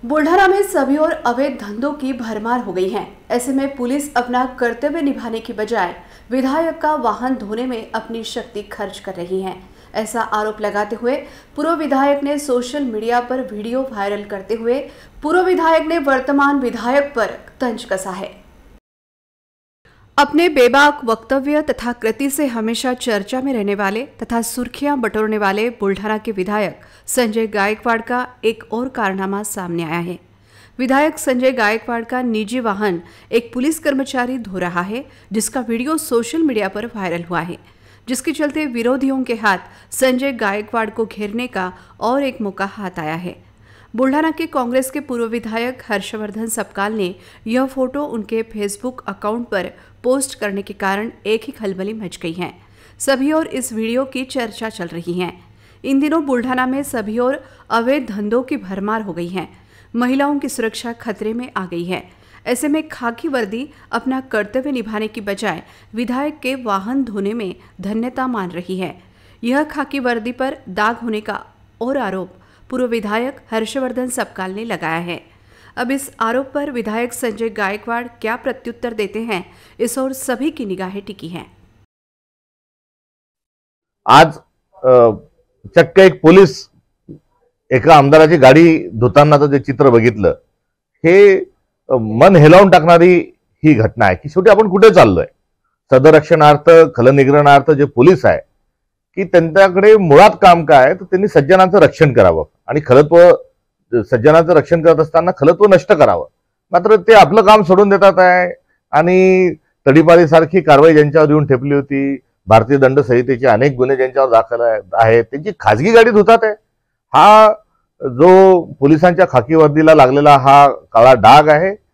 बुल्ढाना में सभी और अवैध धंधों की भरमार हो गई है। ऐसे में पुलिस अपना कर्तव्य निभाने की बजाय विधायक का वाहन धोने में अपनी शक्ति खर्च कर रही है। ऐसा आरोप लगाते हुए पूर्व विधायक ने सोशल मीडिया पर वीडियो वायरल करते हुए पूर्व विधायक ने वर्तमान विधायक पर तंज कसा है। अपने बेबाक वक्तव्य तथा कृति से हमेशा चर्चा में रहने वाले तथा सुर्खियां बटोरने वाले बुल्ढाना के विधायक संजय गायकवाड़ का एक और कारनामा सामने आया है। विधायक संजय गायकवाड़ का निजी वाहन एक पुलिस कर्मचारी धो रहा है, जिसका वीडियो सोशल मीडिया पर वायरल हुआ है, जिसके चलते विरोधियों के हाथ संजय गायकवाड़ को घेरने का और एक मौका हाथ आया है। बुल्ढाना के कांग्रेस के पूर्व विधायक हर्षवर्धन सपकाल ने यह फोटो उनके फेसबुक अकाउंट पर पोस्ट करने के कारण एक ही खलबली मच गई है। सभी और इस वीडियो की चर्चा चल रही है। इन दिनों बुल्ढाना में सभी और अवैध धंधों की भरमार हो गई है। महिलाओं की सुरक्षा खतरे में आ गई है। ऐसे में खाकी वर्दी अपना कर्तव्य निभाने की बजाय विधायक के वाहन धोने में धन्यता मान रही है। यह खाकी वर्दी पर दाग होने का और आरोप पूर्व विधायक हर्षवर्धन सपकाल ने लगाया है। अब इस आरोप पर विधायक संजय गायकवाड़ क्या प्रत्युत्तर देते हैं, इस ओर सभी की निगाहें टिकी हैं। आज चक्क एक पोलीस एका आमदाराची गाडी धुतानाचं जे चित्र बघितलं, हे मन हेलावून टाकणारी ही घटना आहे की शेवटी आपण कुठे चाललोय। सदरक्षणार्थ खलनिग्रहणार्थ जे पोलीस आहे की त्यांच्याकडे मुळात काम काय तर त्यांनी सज्जनांचं रक्षण करावं आणि खलत्व सज्जनांचं रक्षण करत असताना खलत्व नष्ट करावं। मात्र ते आपलं काम सोडून देतात आहे आणि तडीपारीसारखी कारवाई ज्यांच्यावर येऊन ठेपली होती, भारतीय दंड संहितेचे अनेक गुन्हे ज्यांच्यावर दाखल आहेत, त्यांची खाजगी गाडी धुतात आहे। हा जो पोलिसांच्या खाकी वर्दीला लागलेला हा काळा डाग आहे,